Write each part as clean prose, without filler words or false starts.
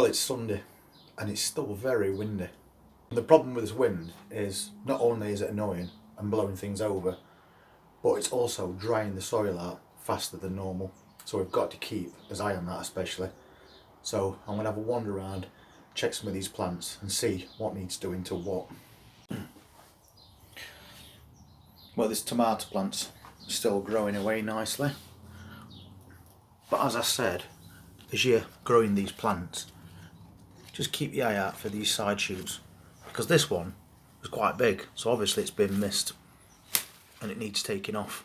Well, it's Sunday and it's still very windy. The problem with this wind is not only is it annoying and blowing things over, but it's also drying the soil out faster than normal. So we've got to keep, as I am that especially. So I'm going to have a wander around, check some of these plants and see what needs doing to what. Well, this tomato plant's still growing away nicely. But as I said, as you're growing these plants, just keep your eye out for these side shoots, because this one is quite big, so obviously it's been missed and it needs taking off.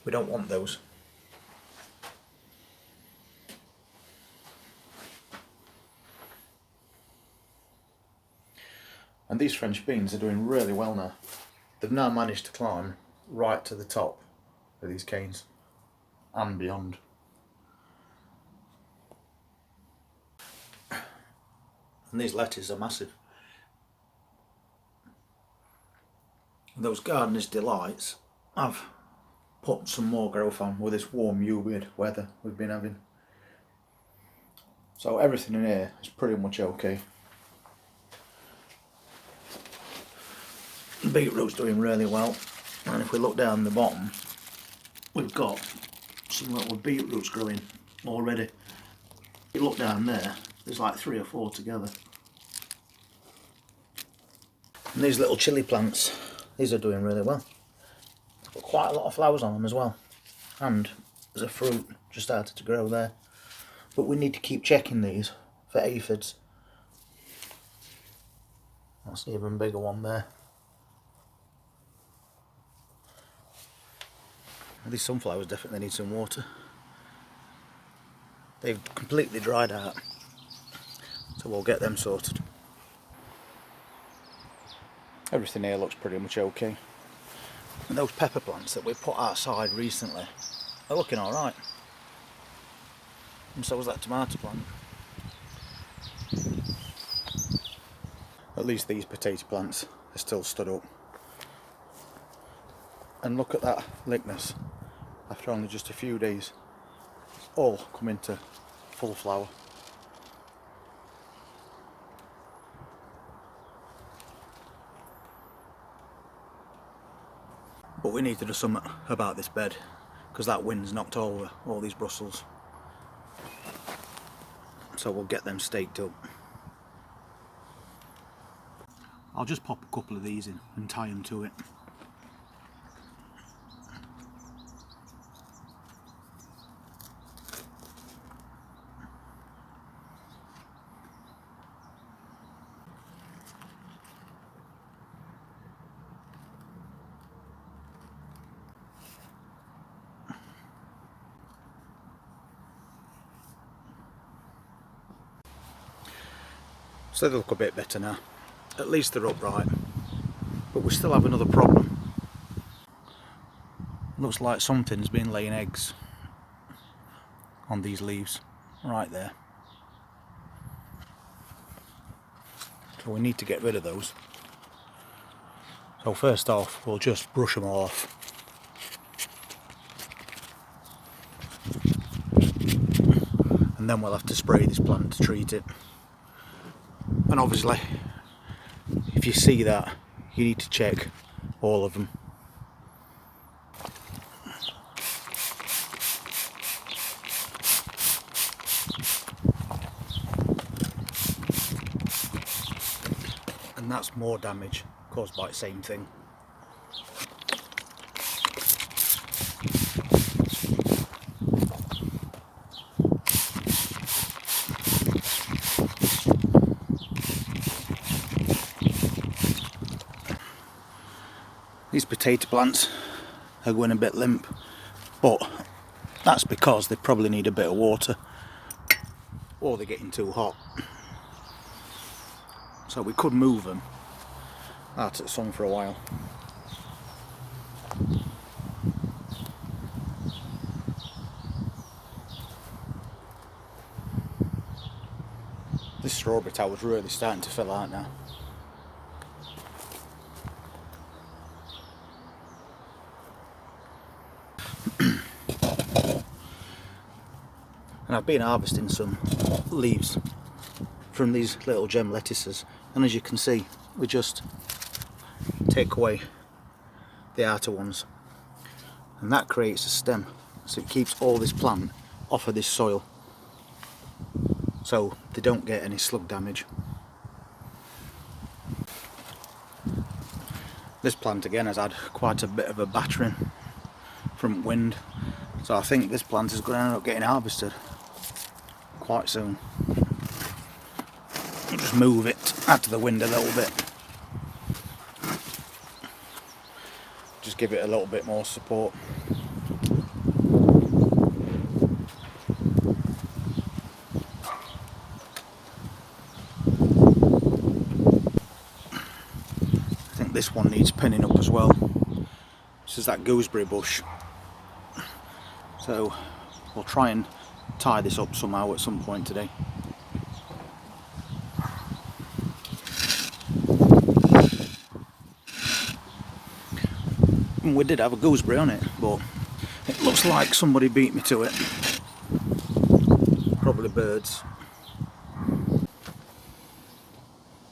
We don't want those. And these French beans are doing really well now. They've now managed to climb right to the top of these canes and beyond. And these lettuces are massive. And those Gardener's Delights, I've put some more growth on with this warm, humid weather we've been having. So everything in here is pretty much okay. The beetroot's doing really well, and if we look down the bottom, we've got some little beetroots growing already. If you look down there, there's like 3 or 4 together. And these little chilli plants, these are doing really well. They've got quite a lot of flowers on them as well, and there's a fruit just started to grow there. But we need to keep checking these for aphids. That's an even bigger one there. These sunflowers definitely need some water. They've completely dried out, so we'll get them sorted. Everything here looks pretty much okay. And those pepper plants that we put outside recently are looking alright. And so was that tomato plant. At least these potato plants are still stood up. And look at that likeness. After only just a few days, it's all come into full flower. But we need to do something about this bed, because that wind's knocked over all these Brussels. So we'll get them staked up. I'll just pop a couple of these in and tie them to it. So they look a bit better now. At least they're upright. But we still have another problem. Looks like something's been laying eggs on these leaves right there. So we need to get rid of those. So first off, we'll just brush them all off. And then we'll have to spray this plant to treat it. And obviously, if you see that, you need to check all of them. And that's more damage caused by the same thing. These potato plants are going a bit limp, but that's because they probably need a bit of water, or they're getting too hot. So we could move them out at the sun for a while. This strawberry tower's really starting to fill out now. And I've been harvesting some leaves from these little gem lettuces, and as you can see, we just take away the outer ones, and that creates a stem, so it keeps all this plant off of this soil so they don't get any slug damage. This plant again has had quite a bit of a battering from wind, so I think this plant is going to end up getting harvested quite soon. I'll just move it out to the wind a little bit, just give it a little bit more support. I think this one needs pinning up as well. This is that gooseberry bush, so we'll try and tie this up somehow at some point today. And we did have a gooseberry on it, but it looks like somebody beat me to it. Probably birds.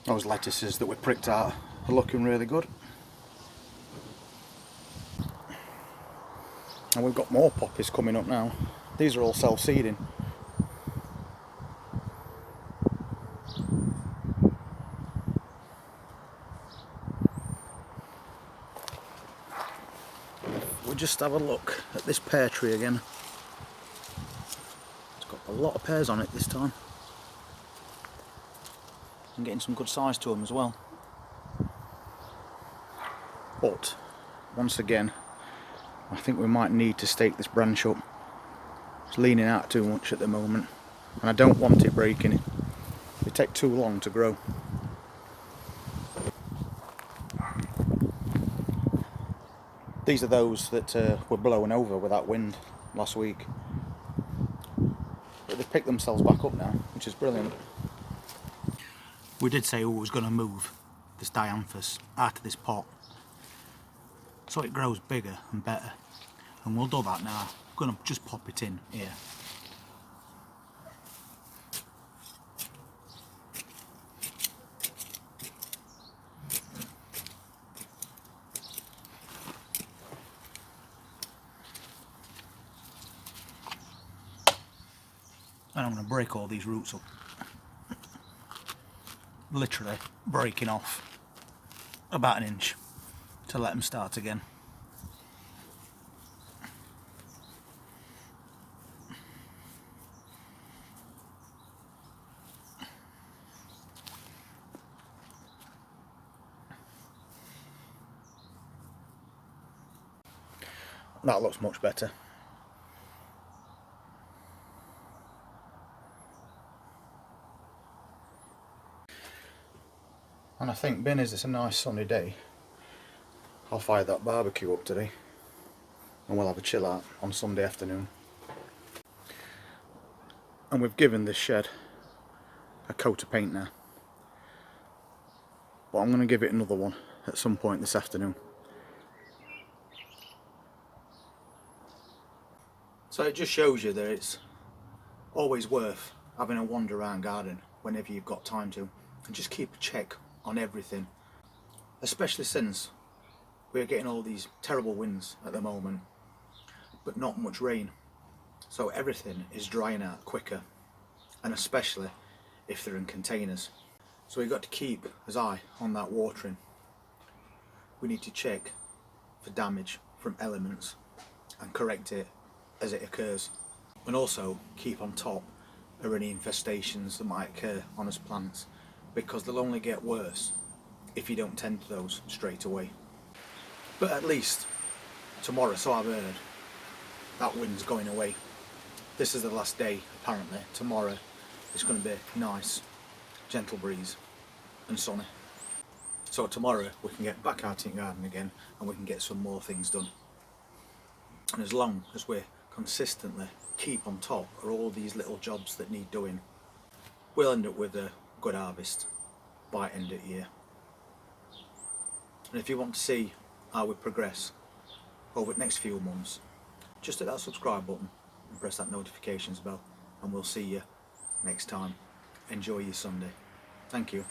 Those lettuces that we pricked out are looking really good. And we've got more poppies coming up now. These are all self-seeding. We'll just have a look at this pear tree again. It's got a lot of pears on it this time. I'm getting some good size to them as well. But once again, I think we might need to stake this branch up. It's leaning out too much at the moment, and I don't want it breaking. They take too long to grow. These are those that were blown over with that wind last week, but they've picked themselves back up now, which is brilliant. We did say we was going to move this dianthus out of this pot so it grows bigger and better, and we'll do that now. I'm going to just pop it in here. And I'm going to break all these roots up. Literally breaking off about an inch to let them start again. That looks much better. And I think, being as it's a nice sunny day, I'll fire that barbecue up today and we'll have a chill out on Sunday afternoon. And we've given this shed a coat of paint now, but I'm going to give it another one at some point this afternoon. So it just shows you that it's always worth having a wander around garden whenever you've got time to, and just keep a check on everything, especially since we're getting all these terrible winds at the moment but not much rain, so everything is drying out quicker, and especially if they're in containers. So we've got to keep an eye on that watering. We need to check for damage from elements and correct it as it occurs, and also keep on top of any infestations that might occur on us plants, because they'll only get worse if you don't tend to those straight away. But at least tomorrow, so I've heard, that wind's going away. This is the last day apparently. Tomorrow it's going to be nice, gentle breeze and sunny. So tomorrow we can get back out in the garden again and we can get some more things done. And as long as we consistently keep on top of all these little jobs that need doing, we'll end up with a good harvest by end of year. And if you want to see how we progress over the next few months, just hit that subscribe button and press that notifications bell, and we'll see you next time enjoy your Sunday. Thank you.